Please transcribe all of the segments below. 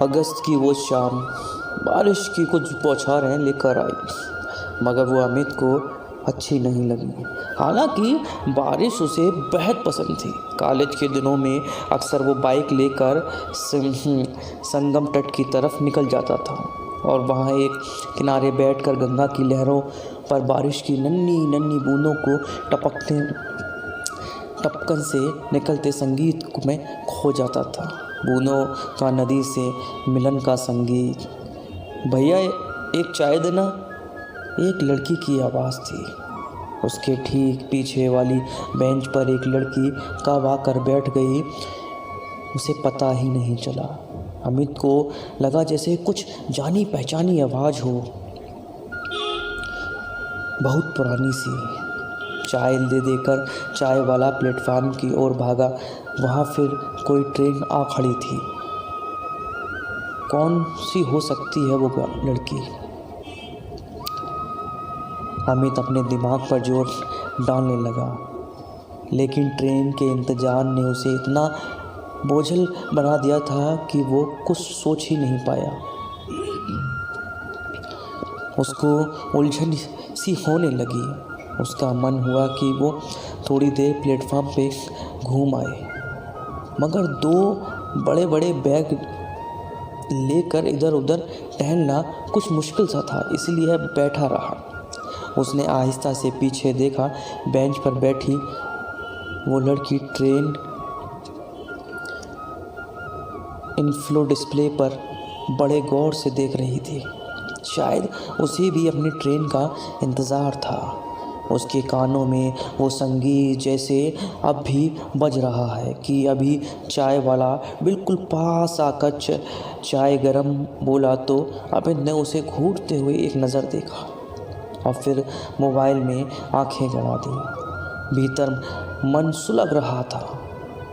अगस्त की वो शाम बारिश की कुछ बौछारें लेकर आई, मगर वो अमित को अच्छी नहीं लगी। हालांकि बारिश उसे बेहद पसंद थी। कॉलेज के दिनों में अक्सर वो बाइक लेकर संगम तट की तरफ निकल जाता था और वहाँ एक किनारे बैठकर गंगा की लहरों पर बारिश की नन्ही नन्ही बूंदों को टपकन से निकलते संगीत में खो जाता था। बूंदों का नदी से मिलन का संगीत। भैया एक चाय देना, एक लड़की की आवाज़ थी। उसके ठीक पीछे वाली बेंच पर एक लड़की कब आकर बैठ गई उसे पता ही नहीं चला। अमित को लगा जैसे कुछ जानी पहचानी आवाज़ हो, बहुत पुरानी सी। चाय दे देकर चाय वाला प्लेटफार्म की ओर भागा। वहाँ फिर कोई ट्रेन आ खड़ी थी। कौन सी हो सकती है वो लड़की? अमित अपने दिमाग पर जोर डालने लगा, लेकिन ट्रेन के इंतजार ने उसे इतना बोझल बना दिया था कि वो कुछ सोच ही नहीं पाया। उसको उलझन सी होने लगी। उसका मन हुआ कि वो थोड़ी देर प्लेटफार्म पे घूम आए, मगर दो बड़े बड़े बैग लेकर इधर उधर टहलना कुछ मुश्किल सा था, इसलिए बैठा रहा। उसने आहिस्ता से पीछे देखा। बेंच पर बैठी वो लड़की ट्रेन इन्फ्लो डिस्प्ले पर बड़े गौर से देख रही थी। शायद उसे भी अपनी ट्रेन का इंतज़ार था। उसके कानों में वो संगीत जैसे अब भी बज रहा है कि अभी चाय वाला बिल्कुल पास आकर चाय गरम बोला तो अमित ने उसे घूरते हुए एक नज़र देखा और फिर मोबाइल में आंखें गड़ा दी। भीतर मन सुलग रहा था,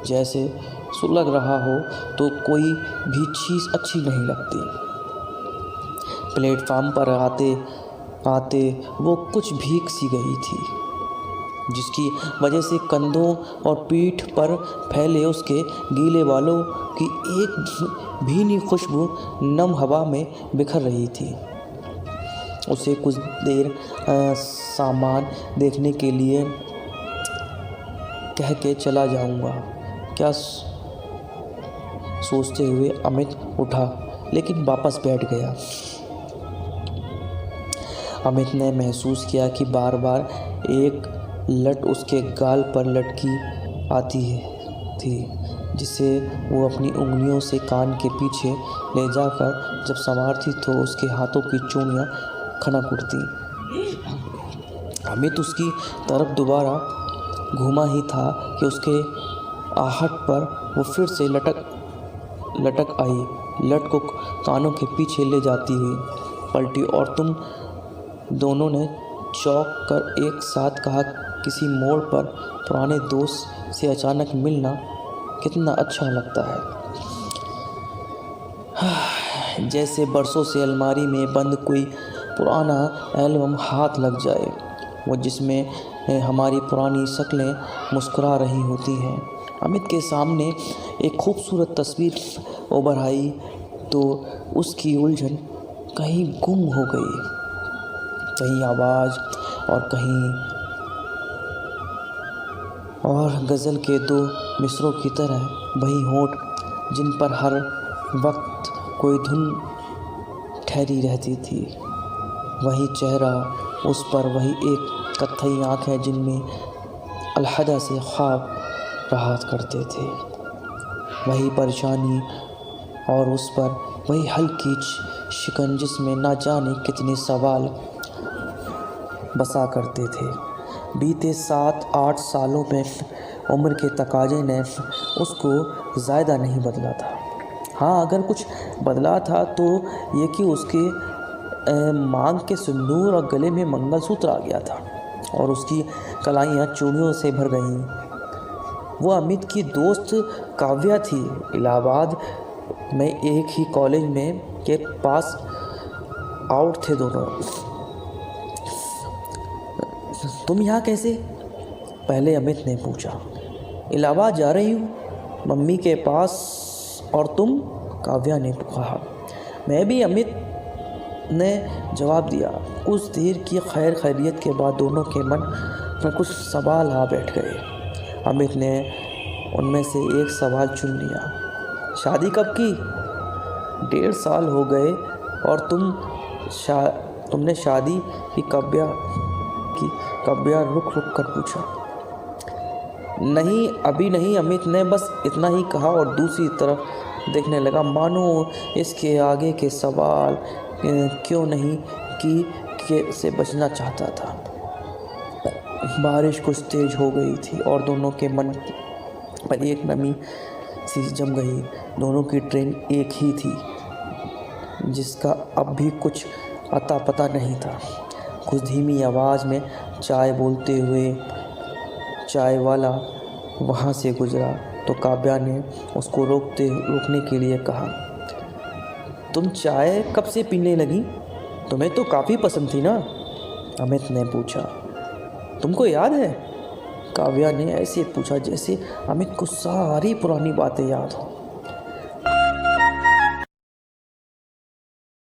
जैसे सुलग रहा हो तो कोई भी चीज़ अच्छी नहीं लगती। प्लेटफार्म पर आते आते वो कुछ भीग सी गई थी, जिसकी वजह से कंधों और पीठ पर फैले उसके गीले बालों की एक भीनी खुशबू नम हवा में बिखर रही थी। उसे कुछ देर सामान देखने के लिए कह के चला जाऊंगा क्या सोचते हुए अमित उठा, लेकिन वापस बैठ गया। अमित ने महसूस किया कि बार बार एक लट उसके गाल पर लटकी आती थी, जिसे वो अपनी उंगलियों से कान के पीछे ले जाकर जब संवारती तो उसके हाथों की चूड़ियाँ खनक उठती। अमित उसकी तरफ दोबारा घूमा ही था कि उसके आहट पर वो फिर से लटक आई। लट को कानों के पीछे ले जाती हुई पलटी और तुम दोनों ने चौंक कर एक साथ कहा, किसी मोड़ पर पुराने दोस्त से अचानक मिलना कितना अच्छा लगता है। जैसे बरसों से अलमारी में बंद कोई पुराना एल्बम हाथ लग जाए, वो जिसमें हमारी पुरानी शक्लें मुस्कुरा रही होती हैं। अमित के सामने एक खूबसूरत तस्वीर उभर आई तो उसकी उलझन कहीं गुम हो गई। कहीं आवाज़ और गज़ल के दो मिसरों की तरह वही होंठ जिन पर हर वक्त कोई धुन ठहरी रहती थी, वही चेहरा, उस पर वही एक कत्थई आँखें जिनमें अलहदा से ख्वाब राहत करते थे, वही परेशानी और उस पर वही हल्की शिकन जिसमें ना जाने कितने सवाल बसा करते थे। बीते 7-8 सालों में उम्र के तकाजे ने उसको ज़्यादा नहीं बदला था। हाँ, अगर कुछ बदला था तो ये कि उसके मांग के सिंदूर और गले में मंगलसूत्र आ गया था और उसकी कलाइयाँ चूड़ियों से भर गईं। वो अमित की दोस्त काव्या थी। इलाहाबाद में एक ही कॉलेज में के पास आउट थे दोनों। तुम यहाँ कैसे? पहले अमित ने पूछा। इलाहाबाद जा रही हूँ मम्मी के पास। और तुम? काव्या ने कहा। मैं भी, अमित ने जवाब दिया। कुछ देर की खैर खैरियत के बाद दोनों के मन में कुछ सवाल आ बैठ गए। अमित ने उनमें से एक सवाल चुन लिया। शादी कब की? 1.5 साल हो गए। और तुमने शादी की? काव्या रुक कर पूछा। नहीं, अभी नहीं, अमित ने बस इतना ही कहा और दूसरी तरफ देखने लगा, मानो इसके आगे के सवाल क्यों नहीं कि से बचना चाहता था। बारिश कुछ तेज हो गई थी और दोनों के मन पर एक नमी सी जम गई। दोनों की ट्रेन एक ही थी, जिसका अब भी कुछ अता पता नहीं था। कुछ धीमी आवाज़ में चाय बोलते हुए चाय वाला वहाँ से गुजरा तो काव्या ने उसको रोकने के लिए कहा, तुम चाय कब से पीने लगी? तुम्हें तो काफ़ी पसंद थी ना? अमित ने पूछा। तुमको याद है? काव्या ने ऐसे पूछा जैसे अमित को सारी पुरानी बातें याद हो।